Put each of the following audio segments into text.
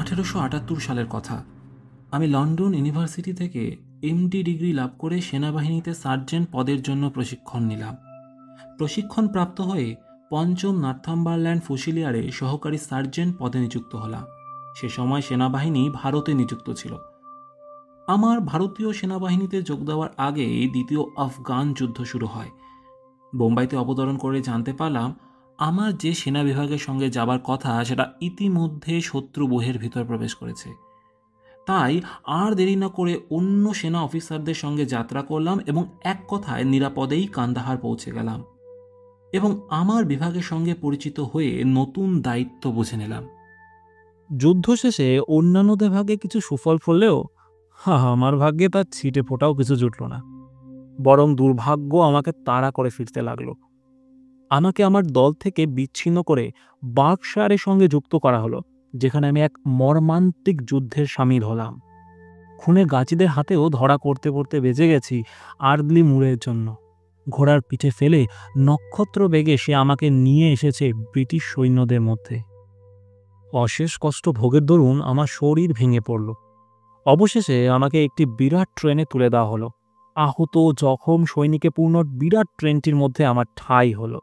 1878 সালের কথা। আমি লন্ডন ইউনিভার্সিটি থেকে এমডি ডিগ্রি লাভ করে সেনাবাহিনীতে সার্জেন্ট পদের জন্য প্রশিক্ষণ নিলাম। প্রশিক্ষণ প্রাপ্ত হয়ে ৫ম নর্থাম্বারল্যান্ড ফুসিলিয়ারে সহকারী সার্জেন্ট পদে নিযুক্ত হলাম। সে সময় সেনাবাহিনী ভারতে নিযুক্ত ছিল। আমার ভারতীয় সেনাবাহিনীতে যোগ দেওয়ার আগে দ্বিতীয় আফগান যুদ্ধ শুরু হয়। বোম্বাইতে অবতরণ করে জানতে পারলাম আমার যে সেনা বিভাগের সঙ্গে যাবার কথা সেটা ইতিমধ্যে শত্রু বুহের ভিতর প্রবেশ করেছে। তাই আর দেরি না করে অন্য সেনা অফিসারদের সঙ্গে যাত্রা করলাম এবং এক কথায় নিরাপদেই কান্দাহার পৌঁছে গেলাম এবং আমার বিভাগের সঙ্গে পরিচিত হয়ে নতুন দায়িত্ব বুঝে নিলাম। যুদ্ধ শেষে অন্যান্যদের ভাগ্যে কিছু সুফল ফললেও আমার ভাগ্যে তার ছিটে ফোটাও কিছু জুটল না। বরং দুর্ভাগ্য আমাকে তাড়া করে ফিরতে লাগলো। আমাকে আমার দল থেকে বিচ্ছিন্ন করে বার্কশায়ারের সঙ্গে যুক্ত করা হলো, যেখানে আমি এক মর্মান্তিক যুদ্ধের সামিল হলাম। খুনে গাছিদের হাতেও ধরা করতে করতে বেঁচে গেছি আর্দলি মুরের জন্য। ঘোড়ার পিঠে ফেলে নক্ষত্র বেগে সে আমাকে নিয়ে এসেছে ব্রিটিশ সৈন্যদের মধ্যে। অশেষ কষ্ট ভোগের দরুন আমার শরীর ভেঙে পড়ল। অবশেষে আমাকে একটি বিরাট ট্রেনে তুলে দেওয়া হলো। আহত জখম সৈনিকে পূর্ণ বিরাট ট্রেনটির মধ্যে আমার ঠাঁই হলো।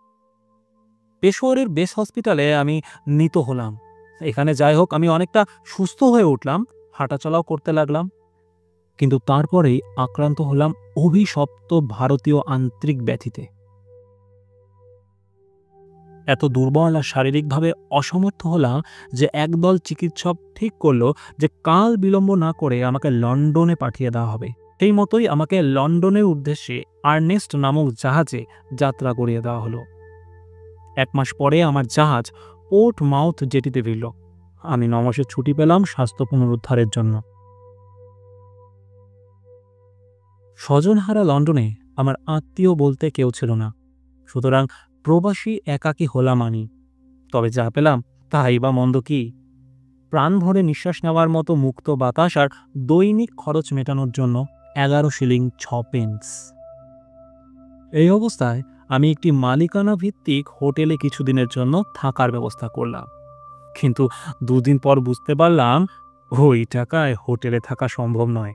পেশোয়ারের বেস হসপিটালে আমি নিত হলাম। এখানে যাই হোক, আমি অনেকটা সুস্থ হয়ে উঠলাম, হাঁটাচলাও করতে লাগলাম। কিন্তু তারপরেই আক্রান্ত হলাম অভিশপ্ত ভারতীয় আন্তরিক ব্যাধিতে। এত দুর্বল আর শারীরিকভাবে অসমর্থ হলাম যে একদল চিকিৎসক ঠিক করলো যে কাল বিলম্ব না করে আমাকে লন্ডনে পাঠিয়ে দেওয়া হবে। সেই মতোই আমাকে লন্ডনের উদ্দেশ্যে আর্নেস্ট নামক জাহাজে যাত্রা করিয়ে দেওয়া হলো। 1 মাস পরে আমার জাহাজ পোর্ট মাউথ জেটিতে ফিরল। আমি 9 মাসের ছুটি পেলাম স্বাস্থ্য পুনরুদ্ধারের জন্য। স্বজনহারা লন্ডনে আমার আত্মীয় বলতে কেউ ছিল না, সুতরাং প্রবাসী একাকী হলাম আমি। তবে যা পেলাম তাই বা মন্দ কি? প্রাণ ভরে নিঃশ্বাস নেওয়ার মতো মুক্ত বাতাস আর দৈনিক খরচ মেটানোর জন্য 11 শিলিং 6 পেন্স। এই অবস্থায় আমি একটি মালিকানা ভিত্তিক হোটেলে কিছুদিনের জন্য থাকার ব্যবস্থা করলাম। কিন্তু 2 দিন পর বুঝতে পারলাম ওই টাকায় হোটেলে থাকা সম্ভব নয়।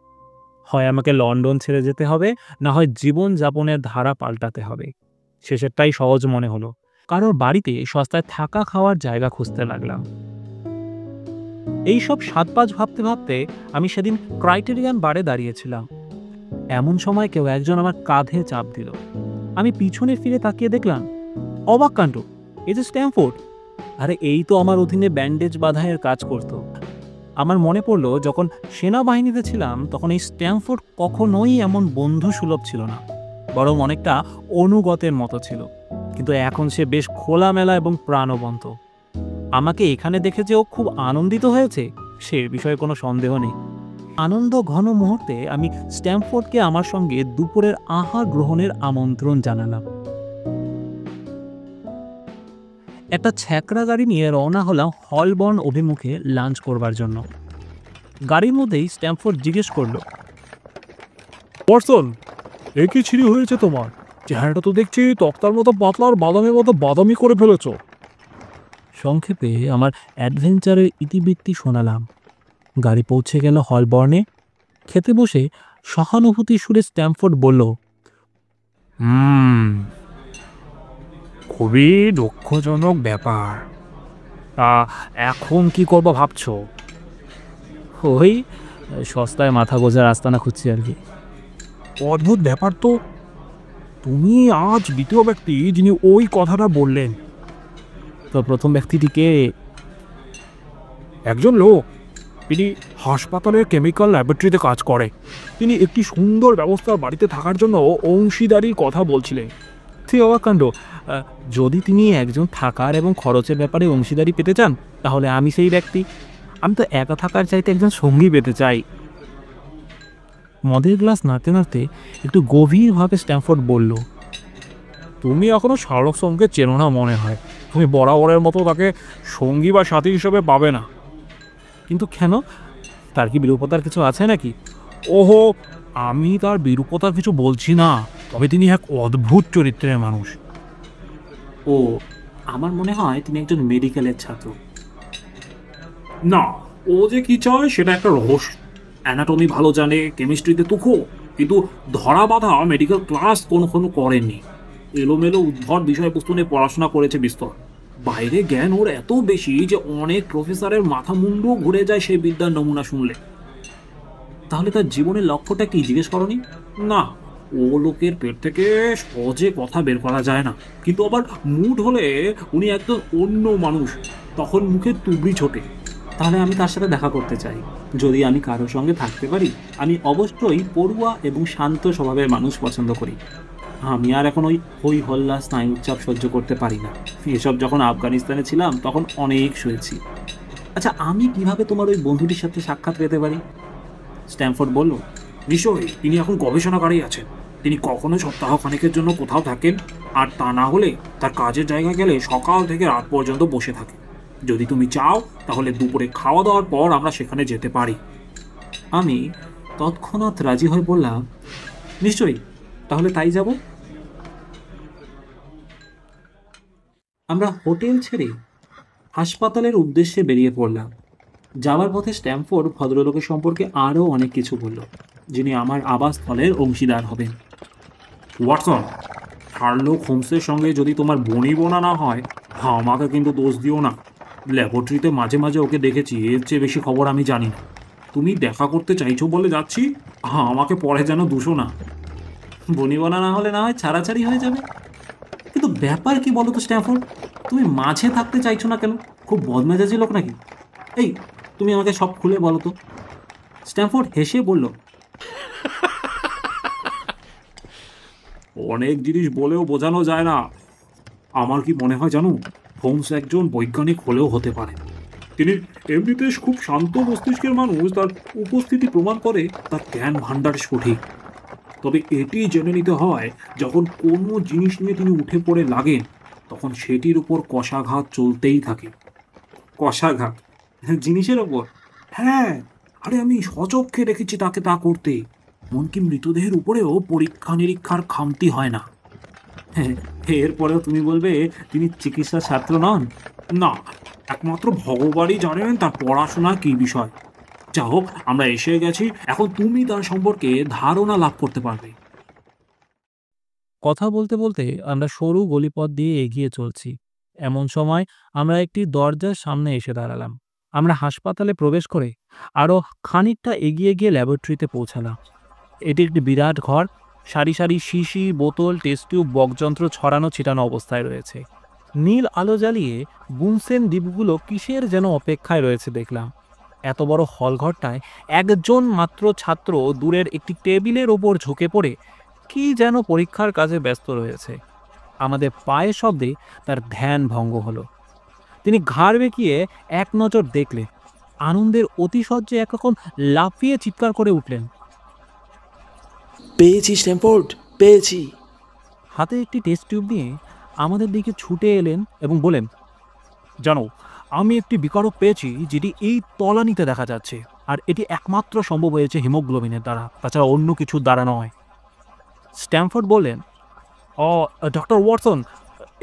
হয় আমাকে লন্ডন ছেড়ে যেতে হবে, না হয় জীবনযাপনের ধারা পাল্টাতে হবে। শেষেরটাই সহজ মনে হলো। কারোর বাড়িতে সস্তায় থাকা খাওয়ার জায়গা খুঁজতে লাগলাম। এইসব 7-5 ভাবতে ভাবতে আমি সেদিন ক্রাইটেরিয়ান বারে দাঁড়িয়েছিলাম। এমন সময় কেউ একজন আমার কাঁধে চাপ দিল। আমি পিছনে ফিরে তাকিয়ে দেখলাম, অবাক কাণ্ড, এই যে স্ট্যামফোর্ড। আরে এই তো আমার অধীনে ব্যান্ডেজ বাঁধাইয়ের কাজ করত। আমার মনে পড়ল যখন সেনাবাহিনীতে ছিলাম তখন এই স্ট্যামফোর্ড কখনোই এমন বন্ধু সুলভ ছিল না, বরং অনেকটা অনুগতের মতো ছিল। কিন্তু এখন সে বেশ খোলামেলা এবং প্রাণবন্ত। আমাকে এখানে দেখে যে ও খুব আনন্দিত হয়েছে সে বিষয়ে কোনো সন্দেহ নেই। আনন্দ ঘন মুহূর্তে আমি স্ট্যামফোর্ডকে আমার সঙ্গে দুপুরের আহার গ্রহণের আমন্ত্রণ জানালাম। একটা ছ্যাকড়া গাড়ি নিয়ে রওনা হলাম হলবর্ন অভিমুখে লাঞ্চ করবার জন্য। গাড়ির মধ্যেই স্ট্যামফোর্ড জিজ্ঞেস করল, ওয়াটসন, এ কি ছিঁড়ি হয়েছে তোমার? চেহারাটা তো দেখছি তক্তার মতো পাতলা আর বাদামের মতো বাদামি করে ফেলেছ। সংক্ষেপে আমার অ্যাডভেঞ্চারের ইতিবৃত্তি শোনালাম। গাড়ি পৌঁছে গেল হলবর্নে। খেতে বসে সহানুভূতি সুরে স্ট্যামফোর্ড বলল, খুবই দুঃখজনক ব্যাপার। তা এখন কি করবো ভাবছ? ওই সস্তায় মাথা গোজার আস্তানা খুঁজছি আর কি। অদ্ভুত ব্যাপার তো। তুমি আজ দ্বিতীয় ব্যক্তি যিনি ওই কথাটা বললেন। তো প্রথম ব্যক্তিটি কে? একজন লোক, তিনি হাসপাতালের কেমিক্যাল ল্যাবরেটরিতে কাজ করে। তিনি একটি সুন্দর ব্যবস্থার বাড়িতে থাকার জন্য অংশীদারির কথা বলছিলেন। তুই অবাক কাণ্ড। যদি তিনি একজন থাকার এবং খরচের ব্যাপারে অংশীদারি পেতে চান তাহলে আমি সেই ব্যক্তি। আমি তো একা থাকার চাইতে একজন সঙ্গী পেতে চাই। মদের গ্লাস নাড়তে নাড়তে একটু গভীরভাবে স্ট্যামফোর্ড বলল, তুমি এখনো শার্লক হোমসকে চেনো না মনে হয়। তুমি বরাবরের মতো তাকে সঙ্গী বা সাথী হিসেবে পাবে না। কিন্তু কেন? তার কি বিরূপতার কিছু আছে নাকি? ওহো, আমি তার বিরূপতার কিছু বলছি না, তবে তিনি এক অদ্ভুত চরিত্রের মানুষ। ও, আমার মনে হয় তিনি একজন মেডিকেলের ছাত্র। না, ও যে কি চায় সেটা একটা রহস্য। অ্যানাটমি ভালো জানে, কেমিস্ট্রিতে তুখো, কিন্তু ধরা বাঁধা মেডিকেল ক্লাস কোনো করেননি। এলোমেলো উদ্ভট বিষয়বস্তু নিয়ে পড়াশোনা করেছে বিস্তর। বাইরে জ্ঞান ওর এত বেশি যে অনেক প্রফেসরের মাথা মুন্ডু ঘুরে যায় সেই বিদ্যার নমুনা শুনলে। তাহলে তার জীবনের লক্ষ্যটা কি জিজ্ঞেস করনি? না, ও লোকের পেট থেকে সহজে কথা বের করা যায় না, কিন্তু আবার মুড হলে উনি একদম অন্য মানুষ, তখন মুখে তুবড়ি ছোটে। তাহলে আমি তার সাথে দেখা করতে চাই। যদি আমি কারোর সঙ্গে থাকতে পারি, আমি অবশ্যই পড়ুয়া এবং শান্ত স্বভাবের মানুষ পছন্দ করি। আমি আর এখন ওই হই হল্লা স্নায়ুচাপ সহ্য করতে পারি না। এসব যখন আফগানিস্তানে ছিলাম তখন অনেক শুয়েছি। আচ্ছা, আমি কিভাবে তোমার ওই বন্ধুটির সাথে সাক্ষাৎ পেতে পারি? স্ট্যামফোর্ড বলল। নিশ্চয়ই, তিনি এখন গবেষণাগারেই আছেন। তিনি কখনো সপ্তাহখানেকের জন্য কোথাও থাকেন, আর তা না হলে তার কাজের জায়গা গেলে সকাল থেকে রাত পর্যন্ত বসে থাকে। যদি তুমি চাও তাহলে দুপুরে খাওয়া দাওয়ার পর আমরা সেখানে যেতে পারি। আমি তৎক্ষণাৎ রাজি হয়ে বললাম, নিশ্চয়ই, তাহলে তাই যাব। আমরা হোটেল ছেড়ে হাসপাতালের উদ্দেশ্যে বেরিয়ে পড়লাম। যাওয়ার পথে স্ট্যামফোর্ড ভদ্রলোকের সম্পর্কে আরও অনেক কিছু বলল, যিনি আমার আবাসস্থলের অংশীদার হবেন। ওয়াটসন, শার্লক হোমসের সঙ্গে যদি তোমার বনিবনা না হয়, আমাকে কিন্তু দোষ দিও না। ল্যাবরেটরিতে মাঝে মাঝে ওকে দেখেছি, এর চেয়ে বেশি খবর আমি জানি না। তুমি দেখা করতে চাইছো বলে যাচ্ছি, আমাকে পরে যেন দুশো না। বনিবনা না হলে না হয় ছাড়াছাড়ি হয়ে যাবে। কিন্তু ব্যাপার কি বলো তো স্ট্যামফোর্ড, তুমি মাঝে থাকতে চাইছো না কেন? খুব বদমেজাজি লোক নাকি? এই, তুমি আমাকে সব খুলে বলো তো। স্ট্যামফোর্ড হেসে বলল, অনেক জিনিস বলেও বোঝানো যায় না। আমার কি মনে হয় জানো, হোমস একজন বৈজ্ঞানিক হলেও হতে পারে। তিনি এমনিতে খুব শান্ত মস্তিষ্কের মানুষ, তার উপস্থিতি প্রমাণ করে তার জ্ঞান ভাণ্ডার সঠিক। তবে এটি জেনে নিতে হয়, যখন কোনো জিনিস নিয়ে তিনি উঠে পড়ে লাগেন, তখন সেটির উপর কষাঘাত চলতেই থাকে। কষাঘাত জিনিসের ওপর? হ্যাঁ, আরে আমি সচক্ষে দেখেছি তাকে তা করতে। এমনকি মৃতদেহের উপরেও পরীক্ষা নিরীক্ষার খামতি হয় না। হ্যাঁ, এরপরেও তুমি বলবে তিনি চিকিৎসা ছাত্র নন? না, একমাত্র ভগবানই জানেন তার পড়াশোনা কী বিষয়। যা হোক, আমরা এসে গেছি, এখন তুমি তার সম্পর্কে ধারণা লাভ করতে পারবে। কথা বলতে বলতে আমরা সরু গলিপথ দিয়ে এগিয়ে চলছি। এমন সময় আমরা একটি দরজার সামনে এসে দাঁড়ালাম। আমরা হাসপাতালে প্রবেশ করে আরও খানিকটা এগিয়ে গিয়ে ল্যাবরেটরিতে পৌঁছালাম। এটি একটি বিরাট ঘর। সারি সারি শিশি, বোতল, টেস্ট টিউব, বকযন্ত্র ছড়ানো ছিটানো অবস্থায় রয়েছে। নীল আলো জ্বালিয়ে বুনসেন দ্বীপগুলো কিসের যেন অপেক্ষায় রয়েছে দেখলাম। এত বড় হলঘরটায় একজন মাত্র ছাত্র দূরের একটি টেবিলের ওপর ঝুঁকে পড়ে কি যেন পরীক্ষার কাজে ব্যস্ত রয়েছে। আমাদের পায়ের শব্দে তার ধ্যান ভঙ্গ হলো। তিনি ঘাড় বেঁকিয়ে এক নজর দেখলেন। আনন্দের অতিশয্যে একরকম লাফিয়ে চিৎকার করে উঠলেন, পেয়েছি স্ট্যামফোর্ড, পেয়েছি। হাতে একটি টেস্ট টিউব নিয়ে আমাদের দিকে ছুটে এলেন এবং বলেন, জানো, আমি একটি বিকারক পেয়েছি যেটি এই তলানিতে দেখা যাচ্ছে, আর এটি একমাত্র সম্ভব হয়েছে হিমোগ্লোবিনের দ্বারা, তাছাড়া অন্য কিছুর দ্বারা নয়। স্ট্যামফোর্ড বললেন, ডক্টর ওয়াটসন,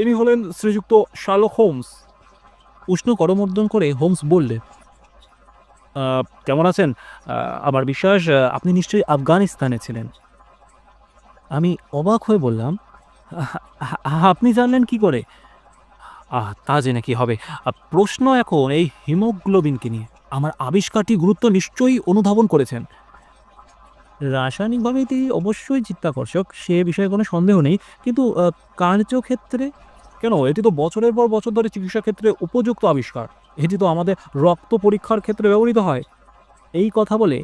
ইনি হলেন শ্রীযুক্ত শার্লক হোমস। উষ্ণ করমর্দন করে হোমস বললেন, কেমন আছেন? আমার বিশ্বাস আপনি নিশ্চয়ই আফগানিস্তানে ছিলেন। আমি অবাক হয়ে বললাম, আপনি জানলেন কি করে? তা জেনে কি হবে, প্রশ্ন এখন এই হিমোগ্লোবিনকে নিয়ে। আমার আবিষ্কারটি গুরুত্ব নিশ্চয়ই অনুধাবন করেছেন। রাসায়নিকভাবে এটি অবশ্যই চিত্তাকর্ষক, সে বিষয়ে কোনো সন্দেহ নেই, কিন্তু কার্যক্ষেত্রে কেন? এটি তো বছরের পর বছর ধরে চিকিৎসা ক্ষেত্রে উপযুক্ত আবিষ্কার। এটি তো আমাদের রক্ত পরীক্ষার ক্ষেত্রে ব্যবহৃত হয়। এই কথা বলে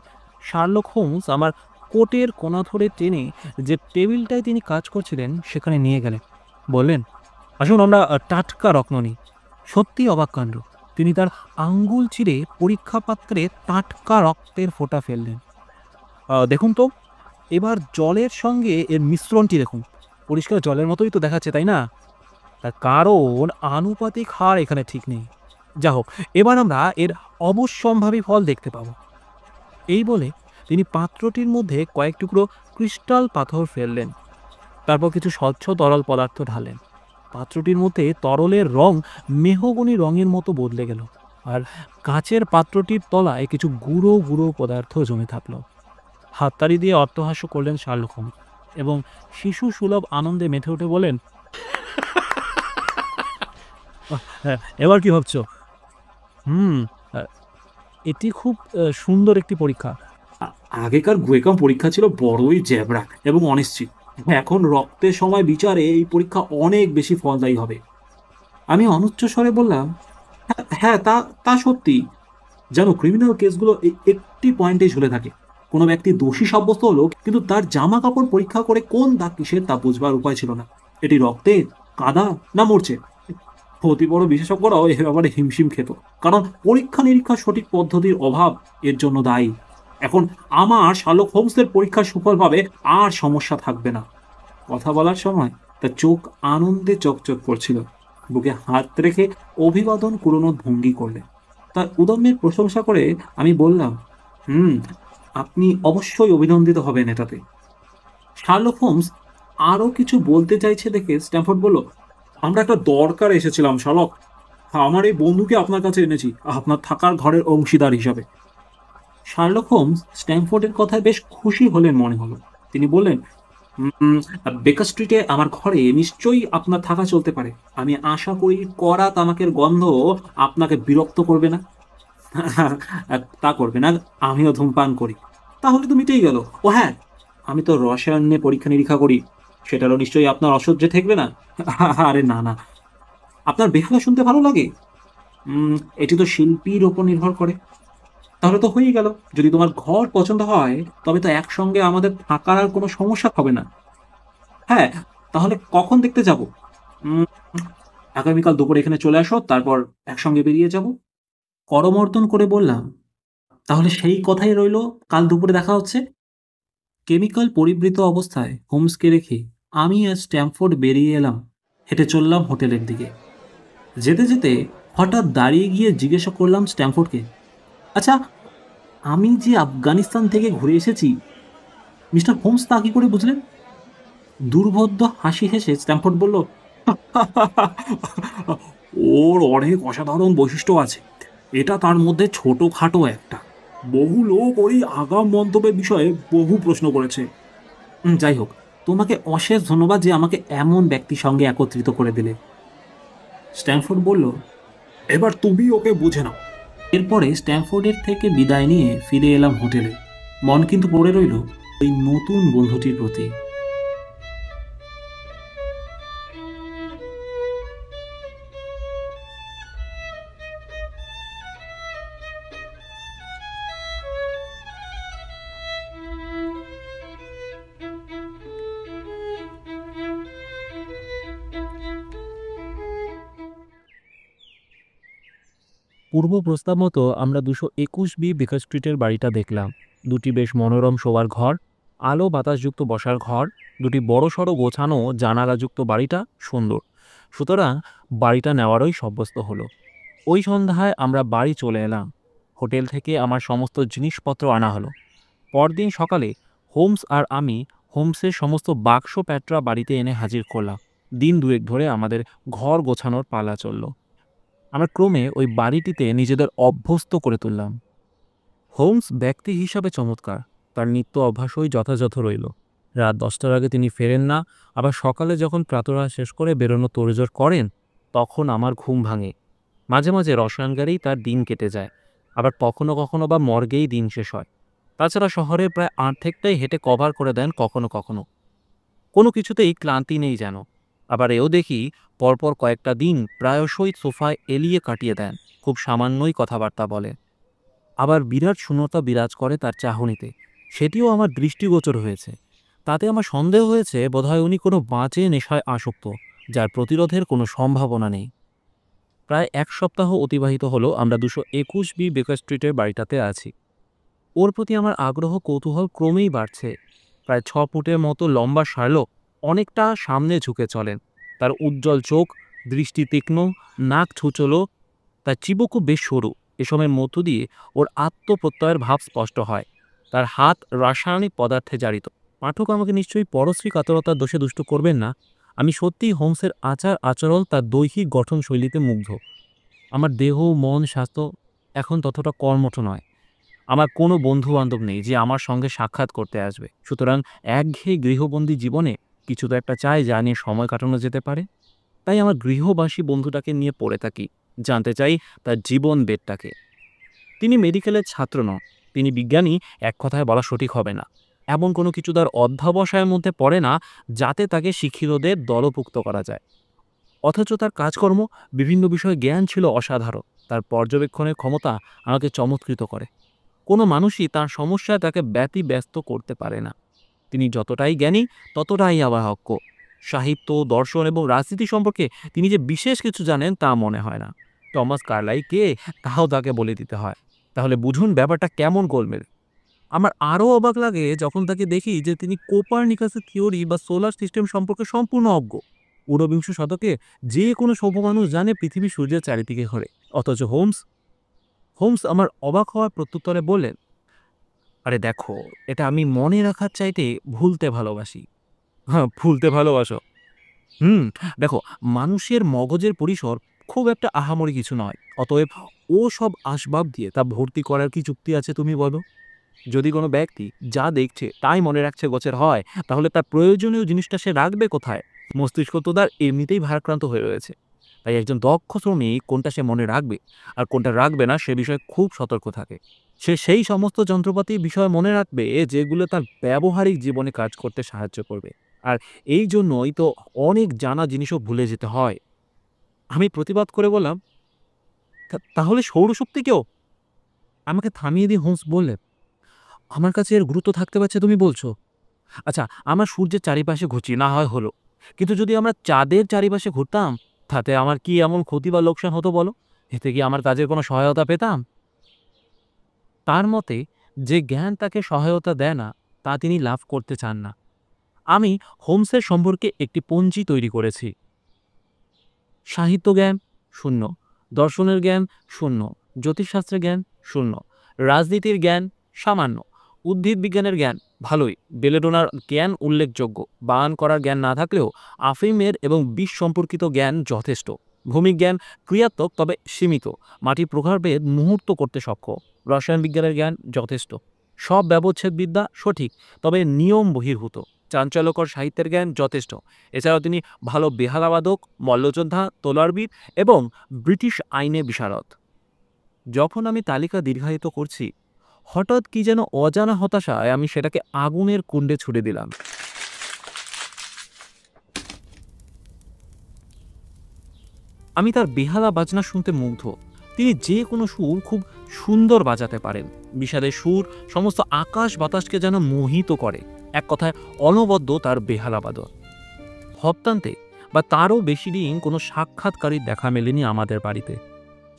শার্লক হোমস আমার কোটের কোণা ধরে টেনে যে টেবিলটায় তিনি কাজ করছিলেন সেখানে নিয়ে গেলেন। বললেন, আসুন আমরা টাটকা রত্ন নিই। সত্যি অবাক কাণ্ড। তিনি তার আঙ্গুল চিরে পরীক্ষা পাত্রে টাটকা রক্তের ফোঁটা ফেললেন। দেখুন তো, এবার জলের সঙ্গে এর মিশ্রণটি দেখুন। পরিষ্কার জলের মতোই তো দেখাচ্ছে, তাই না? তার কারণ আনুপাতিক হার এখানে ঠিক নেই। যা হোক, এবার আমরা এর অবশ্যম্ভাবী ফল দেখতে পাব। এই বলে তিনি পাত্রটির মধ্যে কয়েক টুকরো ক্রিস্টাল পাথর ফেললেন। তারপর কিছু স্বচ্ছ তরল পদার্থ ঢালেন। পাত্রটির মধ্যে তরলের রং মেহগনি রঙের মতো বদলে গেল। আর কাচের পাত্রটির তলায় কিছু গুঁড়ো গুঁড়ো পদার্থ জমে থাকল। হাততালি দিয়ে অট্টহাস্য করলেন শার্লক হোমস এবং শিশু সুলভ আনন্দে মেতে উঠে বলেন, হ্যাঁ, এবার কি ভাবছো? আহ, এটি খুব সুন্দর একটি পরীক্ষা। আগেকার গুয়েকাম পরীক্ষা ছিল বড়ই জ্যাবরা এবং অনিশ্চিত। এখন রক্তের সময় বিচারে এই পরীক্ষা অনেক বেশি ফলদায়ী হবে। আমি অনুচ্চ স্বরে বললাম, হ্যাঁ হ্যাঁ, তা তা সত্যি। জানো, ক্রিমিনাল কেসগুলো একটি পয়েন্টে ঝুলে থাকে। কোনো ব্যক্তি দোষী সাব্যস্ত হলো, কিন্তু তার জামা কাপড় পরীক্ষা করে কোন দাগ কিসের তা বুঝবার উপায় ছিল না। এটি রক্তে, কাদা না মরছে। অতি বড় বিশেষজ্ঞরাও এ ব্যাপারে হিমশিম খেত, কারণ পরীক্ষা নিরীক্ষার সঠিক পদ্ধতির অভাব এর জন্য দায়ী। এখন আমার শার্লক হোমসের পরীক্ষার সুফল পাবে, আর সমস্যা থাকবে না। কথা বলার সময় তার চোখ আনন্দে চকচক করছিল। বুকে হাত রেখে অভিবাদন কুড়োনোর ভঙ্গি করলে। তার উদ্যমের প্রশংসা করে আমি বললাম, আপনি অবশ্যই অভিনন্দিত হবেন এটাতে। শার্লক হোমস আরও কিছু বলতে চাইছে দেখে স্ট্যামফোর্ড বলল, আমরা একটা দরকার এসেছিলাম শার্লক। আমার এই বন্ধুকে আপনার কাছে এনেছি আপনার থাকার ঘরের অংশীদার হিসাবে। শার্লক হোমস স্ট্যামফোর্ডের কথায় বেশ খুশি হলেন মনে হলো। তিনি বললেন, বেকার স্ট্রিটে আমার ঘরে নিশ্চয়ই আপনার থাকা চলতে পারে। আমি আশা করি কড়া তামাকের গন্ধ আপনাকে বিরক্ত করবে না। তা করবে না, আমিও ধূমপান করি। তাহলে তো মিটেই গেল। ও হ্যাঁ, আমি তো রসায়ন নিয়ে পরীক্ষা নিরীক্ষা করি, সেটারও নিশ্চয়ই আপনার অসহ্য থাকবে না। আরে না না, আপনার বেহালা শুনতে ভালো লাগে। এটি তো শিল্পীর ওপর নির্ভর করে। তাহলে তো হয়েই গেল। যদি তোমার ঘর পছন্দ হয় তবে তো একসঙ্গে আমাদের থাকার আর কোনো সমস্যা হবে না। হ্যাঁ, তাহলে কখন দেখতে যাব? আগামীকাল দুপুরে এখানে চলে আসো, তারপর একসঙ্গে বেরিয়ে যাব। করমর্দন করে বললাম, তাহলে সেই কথাই রইল, কাল দুপুরে দেখা হচ্ছে। কেমিক্যাল পরিবৃত অবস্থায় হোমসকে রেখে আমি আর স্ট্যামফোর্ড বেরিয়ে এলাম। হেঁটে চললাম হোটেলের দিকে। যেতে যেতে হঠাৎ দাঁড়িয়ে গিয়ে জিজ্ঞাসা করলাম স্ট্যামফোর্ডকে, আচ্ছা, আমি যে আফগানিস্তান থেকে ঘুরে এসেছি, মিস্টার হোমস তা কি করে বুঝলেন? দুর্বোধ্য হাসি হেসে স্ট্যামফোর্ড বলল, ওর অনেক অসাধারণ বৈশিষ্ট্য আছে। এটা তার মধ্যে ছোটোখাটো একটা। বহু লোক ওই আগাম মন্তব্যের বিষয়ে বহু প্রশ্ন করেছে। যাই হোক, তোমাকে অশেষ ধন্যবাদ যে আমাকে এমন ব্যক্তির সঙ্গে একত্রিত করে দিলে। স্ট্যামফোর্ড বলল, এবার তুমি ওকে বুঝে নাও। এরপরে স্ট্যামফোর্ডের থেকে বিদায় নিয়ে ফিরে এলাম হোটেলে। মন কিন্তু পড়ে রইল ওই নতুন বন্ধুটির প্রতি। পূর্ব প্রস্তাব মতো আমরা 221 বি বেকার স্ট্রিটের বাড়িটা দেখলাম। দুটি বেশ মনোরম শোবার ঘর, আলো বাতাসযুক্ত বসার ঘর, দুটি বড়সড় গোছানো জানালাযুক্ত বাড়িটা সুন্দর। সুতরাং বাড়িটা নেওয়ারই সাব্যস্ত হলো। ওই সন্ধ্যায় আমরা বাড়ি চলে এলাম। হোটেল থেকে আমার সমস্ত জিনিসপত্র আনা হলো। পরদিন সকালে হোমস আর আমি হোমসের সমস্ত বাক্স প্যাটরা বাড়িতে এনে হাজির করলাম। দিন দুয়েক ধরে আমাদের ঘর গোছানোর পালা চলল। আমরা ক্রমে ওই বাড়িটিতে নিজেদের অভ্যস্ত করে তুললাম। হোমস ব্যক্তি হিসাবে চমৎকার, তার নিত্য অভ্যাসই যথাযথ রইল। রাত 10টার আগে তিনি ফেরেন না, আবার সকালে যখন প্রাতরাশ শেষ করে বেরোনো তোড়জোড় করেন তখন আমার ঘুম ভাঙে। মাঝে মাঝে রসায়ন গাড়িই তার দিন কেটে যায়, আবার কখনো কখনো বা মর্গেই দিন শেষ হয়। তাছাড়া শহরের প্রায় অর্ধেকটাই হেঁটে কভার করে দেন কখনো কখনো। কোনো কিছুতেই ক্লান্তি নেই যেন। আবার এও দেখি পরপর কয়েকটা দিন প্রায়শই সোফায় এলিয়ে কাটিয়ে দেন, খুব সামান্যই কথাবার্তা বলে। আবার বিরাট শূন্যতা বিরাজ করে তার চাহনিতে, সেটিও আমার দৃষ্টিগোচর হয়েছে। তাতে আমার সন্দেহ হয়েছে বোধহয় উনি কোনো বাঁচে নেশায় আসক্ত, যার প্রতিরোধের কোনো সম্ভাবনা নেই। প্রায় 1 সপ্তাহ অতিবাহিত হলো আমরা 221 বি বেকার স্ট্রিটের বাড়িটাতে আছি। ওর প্রতি আমার আগ্রহ কৌতূহল ক্রমেই বাড়ছে। প্রায় 6 ফুটের মতো লম্বা শার্লক অনেকটা সামনে ঝুঁকে চলেন। তার উজ্জ্বল চোখ, দৃষ্টি তীক্ষ্ণ, নাক ছুচলো, তার চিবুকও বেশ সরু। এসবের মধ্য দিয়ে ওর আত্মপ্রত্যয়ের ভাব স্পষ্ট হয়। তার হাত রাসায়নিক পদার্থে জারিত। পাঠক আমাকে নিশ্চয়ই পরশ্রী কাতরতার দোষে দুষ্ট করবেন না। আমি সত্যিই হোমসের আচার আচরণ, তার দৈহিক গঠনশৈলীতে মুগ্ধ। আমার দেহ, মন, স্বাস্থ্য এখন ততটা কর্মঠ নয়। আমার কোনো বন্ধু-বান্ধব নেই যে আমার সঙ্গে সাক্ষাৎ করতে আসবে। সুতরাং একঘেয়ে গৃহবন্দী জীবনে কিছু তো একটা চাই যা নিয়ে সময় কাটানো যেতে পারে। তাই আমার গৃহবাসী বন্ধুটাকে নিয়ে পড়ে থাকি। জানতে চাই তার জীবন বেদটাকে। তিনি মেডিকেলের ছাত্র নন, তিনি বিজ্ঞানী, এক কথায় বলা সঠিক হবে না। এমন কোনো কিছু তার অধ্যবসায়ের মধ্যে পড়ে না যাতে তাকে শিক্ষিতদের দলভুক্ত করা যায়। অথচ তার কাজকর্ম, বিভিন্ন বিষয়ে জ্ঞান ছিল অসাধারণ। তার পর্যবেক্ষণের ক্ষমতা আমাকে চমৎকৃত করে। কোনো মানুষই তার সমস্যায় তাকে ব্যতিব্যস্ত করতে পারে না। তিনি যতটাই জ্ঞানী ততটাই আবাহক। সাহিত্য, দর্শন এবং রাজনীতি সম্পর্কে তিনি যে বিশেষ কিছু জানেন তা মনে হয় না। টমাস কার্লাই কে তাও তাকে বলে দিতে হয়। তাহলে বুঝুন ব্যাপারটা কেমন গোলমেল। আমার আরও অবাক লাগে যখন তাকে দেখি যে তিনি কোপারনিকাসের থিওরি বা সোলার সিস্টেম সম্পর্কে সম্পূর্ণ অজ্ঞ। ঊনবিংশ শতকে যে কোনো সভ্য মানুষ জানে পৃথিবী সূর্যের চারিদিকে ঘোরে। অথচ হোমস হোমস আমার অবাক হওয়ার প্রত্যুত্তরে বললেন, আরে দেখো, এটা আমি মনে রাখার চাইতে ভুলতে ভালোবাসি। হ্যাঁ, ভুলতে ভালোবাসো? দেখো, মানুষের মগজের পরিসর খুব একটা আহামরি কিছু নয়। অতএব ও সব আসবাব দিয়ে তা ভর্তি করার কি যুক্তি আছে তুমি বলো? যদি কোনো ব্যক্তি যা দেখছে তাই মনে রাখছে গোছের হয়, তাহলে তার প্রয়োজনীয় জিনিসটা সে রাখবে কোথায়? মস্তিষ্ক তো তার এমনিতেই ভারাক্রান্ত হয়ে রয়েছে। তাই একজন দক্ষ শ্রমিক কোনটা সে মনে রাখবে আর কোনটা রাখবে না সে বিষয়ে খুব সতর্ক থাকে। সে সেই সমস্ত যন্ত্রপাতির বিষয় মনে রাখবে যেগুলো তার ব্যবহারিক জীবনে কাজ করতে সাহায্য করবে। আর এই জন্যই তো অনেক জানা জিনিসও ভুলে যেতে হয়। আমি প্রতিবাদ করে বললাম, তাহলে সৌরশক্তিকেও? আমাকে থামিয়ে দিয়ে হোমস বললেন, আমার কাছে এর গুরুত্ব থাকতে পারছে তুমি বলছো? আচ্ছা, আমরা সূর্যের চারিপাশে ঘুরছি না হয় হলো, কিন্তু যদি আমরা চাঁদের চারিপাশে ঘুরতাম তাতে আমার কি এমন ক্ষতি বা লোকসান হতো বলো? এতে কি আমার কাজের কোনো সহায়তা পেতাম? তার মতে যে জ্ঞান তাকে সহায়তা দেয় না তা তিনি লাভ করতে চান না। আমি হোমসের সম্পর্কে একটি পঞ্জি তৈরি করেছি। সাহিত্য জ্ঞান শূন্য, দর্শনের জ্ঞান শূন্য, জ্যোতিষশাস্ত্রের জ্ঞান শূন্য, রাজনীতির জ্ঞান সামান্য, উদ্ভিদ বিজ্ঞানের জ্ঞান ভালোই, বেলেডোনার জ্ঞান উল্লেখযোগ্য, বায়ান করার জ্ঞান না থাকলেও আফিমের এবং বিষ সম্পর্কিত জ্ঞান যথেষ্ট, ভূমিজ্ঞান ক্রিয়াত্মক তবে সীমিত, মাটির প্রকারভেদ মুহূর্ত করতে সক্ষম, রসায়ন বিজ্ঞানের জ্ঞান যথেষ্ট, সব ব্যবচ্ছেদবিদ্যা সঠিক তবে নিয়ম বহির্ভূত, চাঞ্চল্যকর সাহিত্যের জ্ঞান যথেষ্ট। এছাড়াও তিনি ভালো বেহালাবাদক, মল্লযোদ্ধা, তলোয়ারবিদ এবং ব্রিটিশ আইনে বিশারদ। যখন আমি তালিকা দীর্ঘায়িত করছি, হঠাৎ কি যেন অজানা হতাশায় আমি সেটাকে আগুনের কুণ্ডে ছুড়ে দিলাম। আমি তার বেহালা বাজনা শুনতে মুগ্ধ। তিনি যে কোনো সুর খুব সুন্দর বাজাতে পারেন। বিষাদের সুর সমস্ত আকাশ বাতাসকে যেন মোহিত করে। এক কথায় অনবদ্য তার বেহালা বাদন। হপ্তান্তে বা তারও বেশি দিন কোনো সাক্ষাৎকারীর দেখা মেলেনি আমাদের বাড়িতে।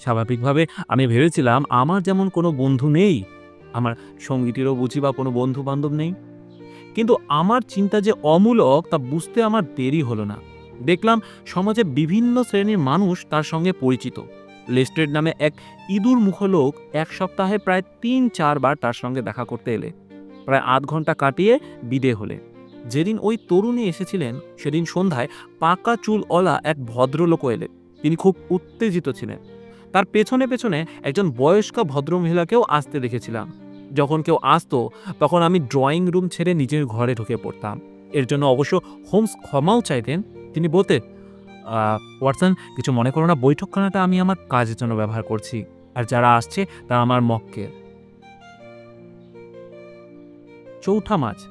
স্বাভাবিকভাবে আমি ভেবেছিলাম আমার যেমন কোনো বন্ধু নেই, আমার সঙ্গীটিরও বুঝি বা কোনো বন্ধু বান্ধব নেই। কিন্তু আমার চিন্তা যে অমূলক তা বুঝতে আমার দেরি হলো না। দেখলাম সমাজে বিভিন্ন শ্রেণীর মানুষ তার সঙ্গে পরিচিত। লেস্ট্রেড নামে এক ইঁদুর মুখ লোক এক সপ্তাহে প্রায় ৩-৪ বার তার সঙ্গে দেখা করতে এলে, প্রায় আধ ঘন্টা কাটিয়ে বিদে হলে। যেদিন ওই তরুণী এসেছিলেন সেদিন সন্ধ্যায় পাকা চুলওয়ালা এক ভদ্রলোকও এলেন। তিনি খুব উত্তেজিত ছিলেন। তার পেছনে পেছনে একজন বয়স্কা ভদ্রমহিলাকেও আসতে দেখেছিলাম। যখন কেউ আসতো তখন আমি ড্রয়িং রুম ছেড়ে নিজের ঘরে ঢুকে পড়তাম। এর জন্য অবশ্য হোমস ক্ষমাও চাইতেন। তিনি বলতেন, ওয়াটসন, কিছু মনে করো না, বৈঠকখানাটা আমি আমার কাজের জন্য ব্যবহার করছি, আর যারা আসছে তারা আমার মক্কেল। ৪ঠা মার্চ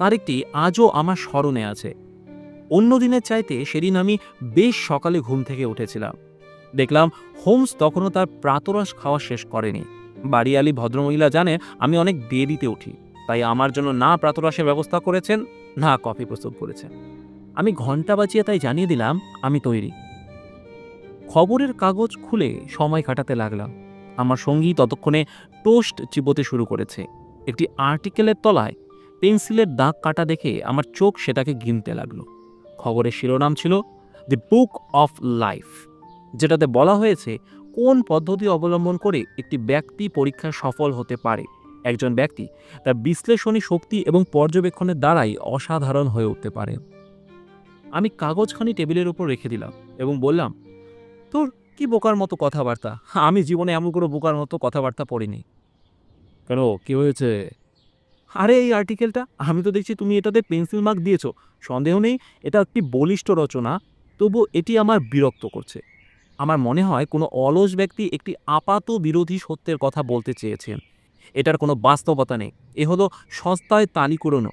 তারিখটি আজও আমার স্মরণে আছে। অন্য দিনের চাইতে সেদিন আমি বেশ সকালে ঘুম থেকে উঠেছিলাম। দেখলাম হোমস তখনও তার প্রাতরাশ খাওয়া শেষ করেনি। বাড়িয়ালি ভদ্রমহিলা জানে আমি অনেক দেরিতে উঠি, তাই আমার জন্য না প্রাতরাশের ব্যবস্থা করেছেন না কফি প্রস্তুত করেছেন। আমি ঘন্টা বাজিয়ে তাই জানিয়ে দিলাম আমি তৈরি। খবরের কাগজ খুলে সময় কাটাতে লাগলাম। আমার সঙ্গী ততক্ষণে টোস্ট চিবোতে শুরু করেছে। একটি আর্টিকেলের তলায় পেন্সিলের দাগ কাটা দেখে আমার চোখ সেটাকে গিনতে লাগলো। খবরের শিরোনাম ছিল দি বুক অফ লাইফ, যেটাতে বলা হয়েছে কোন পদ্ধতি অবলম্বন করে একটি ব্যক্তি পরীক্ষায় সফল হতে পারে। একজন ব্যক্তি তার বিশ্লেষণী শক্তি এবং পর্যবেক্ষণের দ্বারাই অসাধারণ হয়ে উঠতে পারে। আমি কাগজখানি টেবিলের উপর রেখে দিলাম এবং বললাম, তোর কি বোকার মতো কথাবার্তা! আমি জীবনে এমন কোনো বোকার মতো কথাবার্তা পড়িনি। কেন, কি হয়েছে? আরে এই আর্টিকেলটা, আমি তো দেখছি তুমি এটাতে পেন্সিল মার্ক দিয়েছো। সন্দেহ নেই এটা একটি বলিষ্ঠ রচনা, তবু এটি আমার বিরক্ত করছে। আমার মনে হয় কোনো অলস ব্যক্তি একটি আপাত বিরোধী সত্যের কথা বলতে চেয়েছেন। এটার কোনো বাস্তবতা নেই। এ হলো সস্তায় তালি কুড়োনো।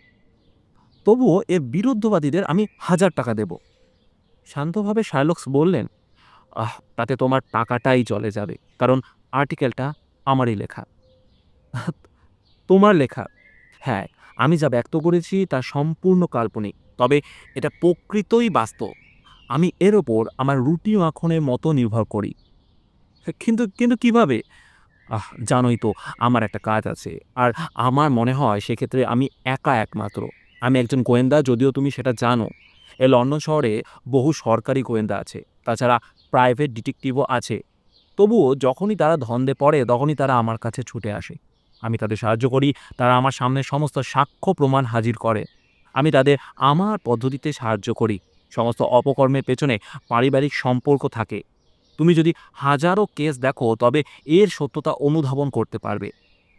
তবুও এর বিরুদ্ধবাদীদের আমি 1000 টাকা দেব। শান্তভাবে শার্লকস বললেন, তাতে তোমার টাকাটাই চলে যাবে, কারণ আর্টিকেলটা আমারই লেখা। তোমার লেখা? হ্যাঁ, আমি যা ব্যক্ত করেছি তা সম্পূর্ণ কাল্পনিক, তবে এটা প্রকৃতই বাস্তব। আমি এর ওপর আমার রুটি মাখনের মতো নির্ভর করি। কিন্তু কিন্তু কিভাবে? জানোই তো আমার একটা কাজ আছে, আর আমার মনে হয় সেক্ষেত্রে আমি একা একমাত্র। আমি একজন গোয়েন্দা, যদিও তুমি সেটা জানো। লন্ডন শহরে বহু সরকারি গোয়েন্দা আছে, তাছাড়া প্রাইভেট ডিটেকটিভও আছে। তবুও যখনই তারা ধন্দে পড়ে তখনই তারা আমার কাছে ছুটে আসে। আমি তাদের সাহায্য করি, তারা আমার সামনে সমস্ত সাক্ষ্য প্রমাণ হাজির করে। আমি তাদের আমার পদ্ধতিতে সাহায্য করি। সমস্ত অপকর্মের পেছনে পারিবারিক সম্পর্ক থাকে। তুমি যদি হাজারো কেস দেখো তবে এর সত্যতা অনুধাবন করতে পারবে।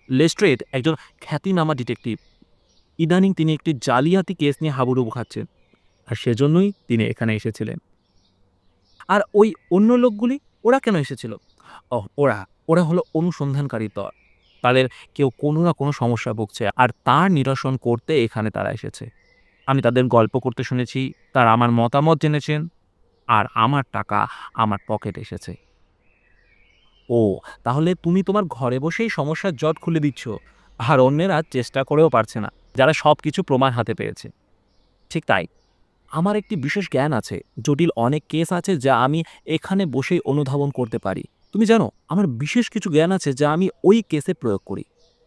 লেস্ট্রেড একজন খ্যাতিনামা ডিটেকটিভ। ইদানিং তিনি একটি জালিয়াতি কেস নিয়ে হাবুডুবু খাচ্ছেন, আর সেজন্যই তিনি এখানে এসেছিলেন। আর ওই অন্য লোকগুলি, ওরা কেন এসেছিল? ওরা ওরা হলো অনুসন্ধানকারী দল। তাদের কেউ কোনো না কোনো সমস্যা ভুগছে, আর তার নিরসন করতে এখানে তারা এসেছে। আমি তাদের গল্প করতে শুনেছি, তারা আমার মতামত জেনেছেন, আর আমার টাকা আমার পকেটে এসেছে। ও, তাহলে তুমি তোমার ঘরে বসেই সমস্যার জট খুলে দিচ্ছ, আর অন্যেরা চেষ্টা করেও পারছে না, যারা সব কিছু প্রমাণ হাতে পেয়েছে। ঠিক তাই, আমার একটি বিশেষ জ্ঞান আছে। জটিল অনেক কেস আছে যা আমি এখানে বসেই অনুধাবন করতে পারি। তুমি জানো, আমার বিশেষ কিছু জ্ঞান আছে যা আমি ওই কেসে প্রয়োগ করি।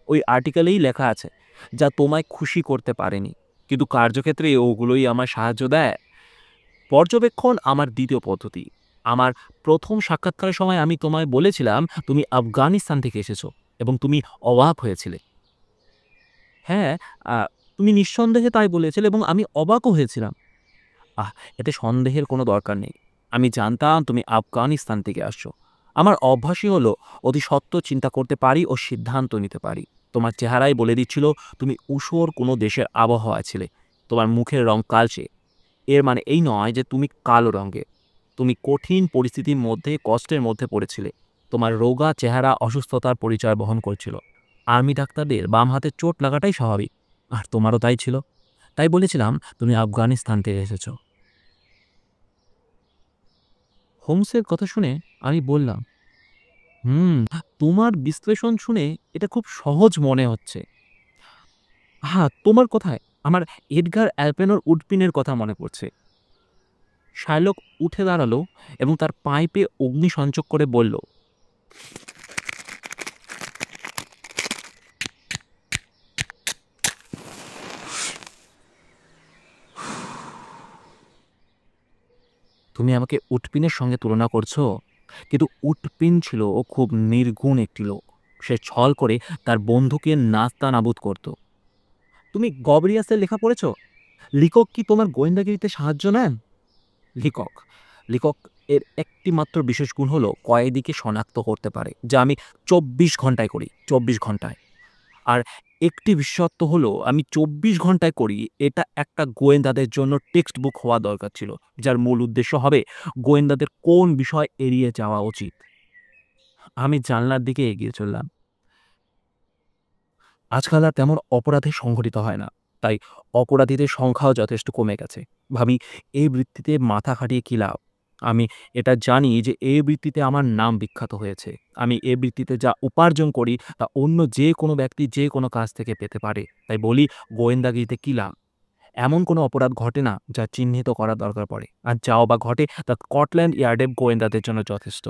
ওই আর্টিকেলেই লেখা আছে, যা তোমায় খুশি করতে পারেনি, কিন্তু কার্যক্ষেত্রে ওগুলোই আমার সাহায্য দেয়। পর্যবেক্ষণ আমার দ্বিতীয় পদ্ধতি। আমার প্রথম সাক্ষাৎকারের সময় আমি তোমায় বলেছিলাম তুমি আফগানিস্তান থেকে এসেছো, এবং তুমি অবাক হয়েছিলে। হ্যাঁ, তুমি নিঃসন্দেহে তাই বলেছিলে, এবং আমি অবাকও হয়েছিলাম। এতে সন্দেহের কোনো দরকার নেই। আমি জানতাম তুমি আফগানিস্তান থেকে আসছো। আমার অভ্যাসই হলো অতি সত্ত্ব চিন্তা করতে পারি ও সিদ্ধান্ত নিতে পারি। তোমার চেহারাই বলে দিচ্ছিল তুমি ঊষর কোনো দেশের আবহাওয়া ছিলে। তোমার মুখের রং কালচে। এর মানে এই নয় যে তুমি কালো রঙের। তুমি কঠিন পরিস্থিতির মধ্যে, কষ্টের মধ্যে পড়েছিলে। তোমার রোগা চেহারা অসুস্থতার পরিচয় বহন করছিল। আর্মি ডাক্তারদের বাম হাতে চোট লাগাটাই স্বাভাবিক, আর তোমারও তাই ছিল। তাই বলেছিলাম তুমি আফগানিস্তান থেকে এসেছো। হোমসের কথা শুনে আমি বললাম, তোমার বিশ্লেষণ শুনে এটা খুব সহজ মনে হচ্ছে। তোমার কথায় আমার এডগার অ্যালপেনোর উডপিনের কথা মনে পড়ছে। শার্লক উঠে দাঁড়ালো এবং তার পাইপে অগ্নিসংযোগ করে বলল, তুমি আমাকে উডপিনের সঙ্গে তুলনা করছো, কিন্তু উডপিন ছিল ও খুব নির্গুণ একটি লোক। সে ছল করে তার বন্ধুকে নাস্তানাবুদ করত। তুমি গবরিয়াসের লেখা পড়েছ? লিকক কি তোমার গোয়েন্দাগিরিতে সাহায্য নেন? লিকক লিকক এর একটি মাত্র বিশেষ গুণ হলো কয়েদিকে শনাক্ত করতে পারে, যা আমি 24 ঘন্টায় করি। 24 ঘন্টায়। আর একটি বিশেষত্ব হলো আমি 24 ঘন্টায় করি। এটা একটা গোয়েন্দাদের জন্য টেক্সট বুক হওয়া দরকার ছিল, যার মূল উদ্দেশ্য হবে গোয়েন্দাদের কোন বিষয় এড়িয়ে যাওয়া উচিত। আমি জানলার দিকে এগিয়ে চললাম। আজকাল আর তেমন অপরাধে সংঘটিত হয় না, তাই অপরাধীদের সংখ্যাও যথেষ্ট কমে গেছে। ভাবি, এই বৃত্তিতে মাথা খাটিয়ে কী লাভ? আমি এটা জানি যে এই বৃত্তিতে আমার নাম বিখ্যাত হয়েছে। আমি এই বৃত্তিতে যা উপার্জন করি তা অন্য যে কোনো ব্যক্তি যে কোনো কাজ থেকে পেতে পারে। তাই বলি, গোয়েন্দাগিরিতে কী লাভ? এমন কোনো অপরাধ ঘটে না যা চিহ্নিত করার দরকার পড়ে, আর যাও বা ঘটে তা স্কটল্যান্ড ইয়ার্ডে গোয়েন্দাদের জন্য যথেষ্ট।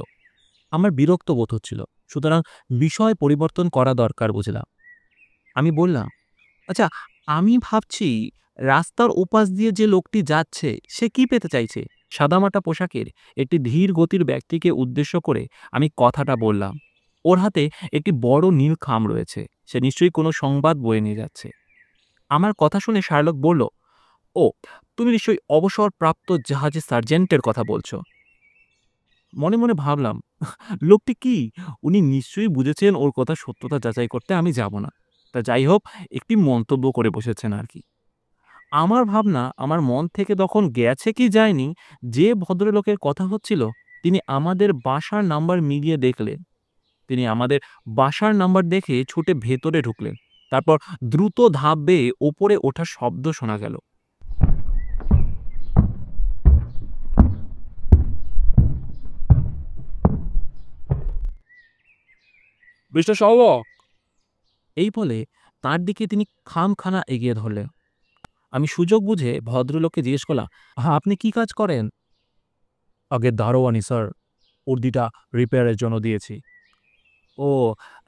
আমার বিরক্ত বোধ হচ্ছিল, সুতরাং বিষয় পরিবর্তন করা দরকার বুঝলাম। আমি বললাম, আচ্ছা, আমি ভাবছি রাস্তার ওপাশ দিয়ে যে লোকটি যাচ্ছে সে কি পেতে চাইছে? সাদামাটা পোশাকের একটি ধীর গতির ব্যক্তিকে উদ্দেশ্য করে আমি কথাটা বললাম। ওর হাতে একটি বড় নীল খাম রয়েছে। সে নিশ্চয়ই কোনো সংবাদ বয়ে নিয়ে যাচ্ছে। আমার কথা শুনে শার্লক বলল, ও, তুমি নিশ্চয়ই অবসরপ্রাপ্ত জাহাজের সার্জেন্টের কথা বলছো। মনে মনে ভাবলাম, লোকটি কি, উনি নিশ্চয়ই বুঝেছেন ওর কথা সত্যতা যাচাই করতে আমি যাব না। তা যাই হোক, একটি মন্তব্য করে বসেছেন আর কি। আমার ভাবনা আমার মন থেকে তখন গেছে কি যায়নি, যে ভদ্রলোকের কথা হচ্ছিল তিনি আমাদের বাসার নাম্বার মিলিয়ে দেখলেন। তিনি আমাদের বাসার নাম্বার দেখে ছুটে ভেতরে ঢুকলেন। তারপর দ্রুত ধাপ বেয়ে ওপরে ওঠার শব্দ শোনা গেল। মিস্টার শাওয়া, এই বলে তার দিকে তিনি খামখানা এগিয়ে ধরলেন। আমি সুযোগ বুঝে ভদ্রলোককে জিজ্ঞেস করলাম, হ্যাঁ, আপনি কি কাজ করেন? আগে দারোয়ানি স্যার, উর্দিটা রিপেয়ারের জন্য দিয়েছি। ও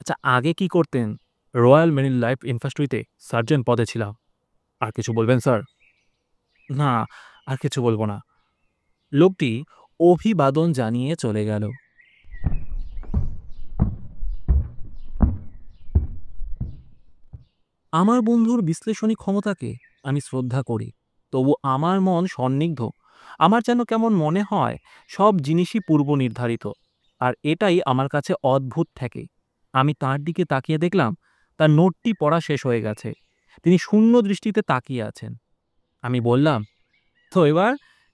আচ্ছা, আগে কি করতেন? রয়্যাল মেরিন লাইফ ইনফ্যান্ট্রিতে সার্জেন্ট পদে ছিলাম। আর কিছু বলবেন স্যার? না, আর কিছু বলবো না। লোকটি অভিবাদন জানিয়ে চলে গেল। আমার বন্ধুর বিশ্লেষণী ক্ষমতাকে আমি শ্রদ্ধা করি, তবু আমার মন সন্নিগ্ধ। আমার যেন কেমন মনে হয় সব জিনিসই পূর্ব নির্ধারিত, আর এটাই আমার কাছে অদ্ভুত ঠেকে। আমি তার দিকে তাকিয়ে দেখলাম তার নোটটি পড়া শেষ হয়ে গেছে। তিনি শূন্য দৃষ্টিতে তাকিয়ে আছেন। আমি বললাম, তো এবার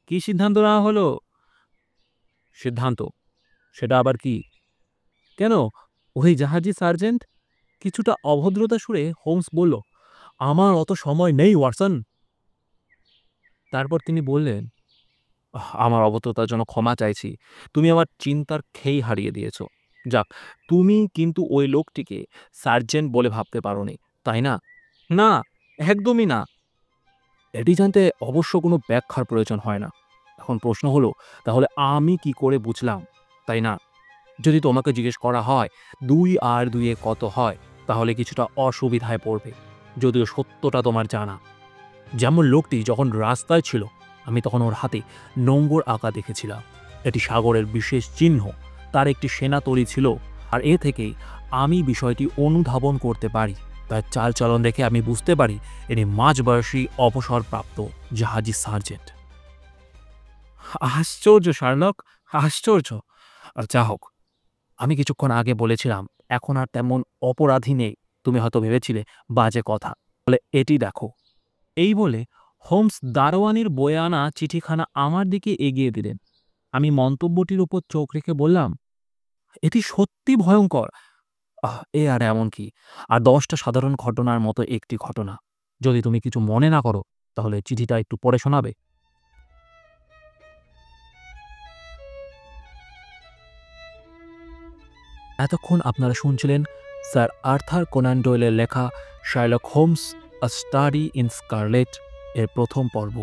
কি সিদ্ধান্ত নেওয়া হলো? সিদ্ধান্ত? সেটা আবার কি? কেন, ওই জাহাজি সার্জেন্ট? কিছুটা অভদ্রতা সুরে হোমস বলল, আমার অত সময় নেই ওয়াটসন। তারপর তিনি বললেন, আমার অভদ্রতার জন্য ক্ষমা চাইছি। তুমি আমার চিন্তার খেই হারিয়ে দিয়েছ। যাক, তুমি কিন্তু ওই লোকটিকে সার্জেন্ট বলে ভাবতে পারোনি, তাই না? না, একদমই না। এটি জানতে অবশ্য কোনো ব্যাখ্যার প্রয়োজন হয় না। এখন প্রশ্ন হলো, তাহলে আমি কি করে বুঝলাম, তাই না? যদি তোমাকে জিজ্ঞেস করা হয় 2 আর 2 এ কত হয়, তাহলে কিছুটা অসুবিধায় পড়বে, যদিও সত্যটা তোমার জানা। যেমন লোকটি যখন রাস্তায় ছিল, আমি তখন ওর হাতে নোঙ্গর আঁকা দেখেছিলাম। এটি সাগরের বিশেষ চিহ্ন। তার একটি সেনাতলি ছিল, আর এ থেকেই আমি বিষয়টি অনুধাবন করতে পারি। তার চালচলন দেখে আমি বুঝতে পারি এটি মাঝবয়সী অবসরপ্রাপ্ত জাহাজি সার্জেন্ট। আশ্চর্য শার্লক, আশ্চর্য। আর যা হোক, আমি কিছুক্ষণ আগে বলেছিলাম এখন আর তেমন অপরাধী নেই। তুমি হয়তো ভেবেছিলে বাজে কথা, বলে এটি দেখো। এই বলে হোমস দারোয়ানির বয়ে আনা চিঠিখানা আমার দিকে এগিয়ে দিলেন। আমি মন্তব্যটির উপর চোখ রেখে বললাম, এটি সত্যি ভয়ঙ্কর। এ আর এমন কি, আর 10টা সাধারণ ঘটনার মতো একটি ঘটনা। যদি তুমি কিছু মনে না করো, তাহলে চিঠিটা একটু পড়ে শোনাবে? এতক্ষণ আপনারা শুনছিলেন স্যার আর্থার কোনান ডয়েলের লেখা Sherlock Holmes a study in scarlet এর প্রথম পর্ব।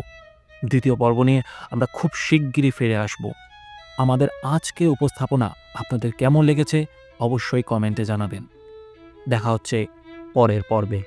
দ্বিতীয় পর্ব নিয়ে আমরা খুব শিগগিরই ফিরে আসব। আমাদের আজকে উপস্থাপনা আপনাদের কেমন লেগেছে অবশ্যই কমেন্টে জানাবেন। দেখা হচ্ছে পরের পর্বে।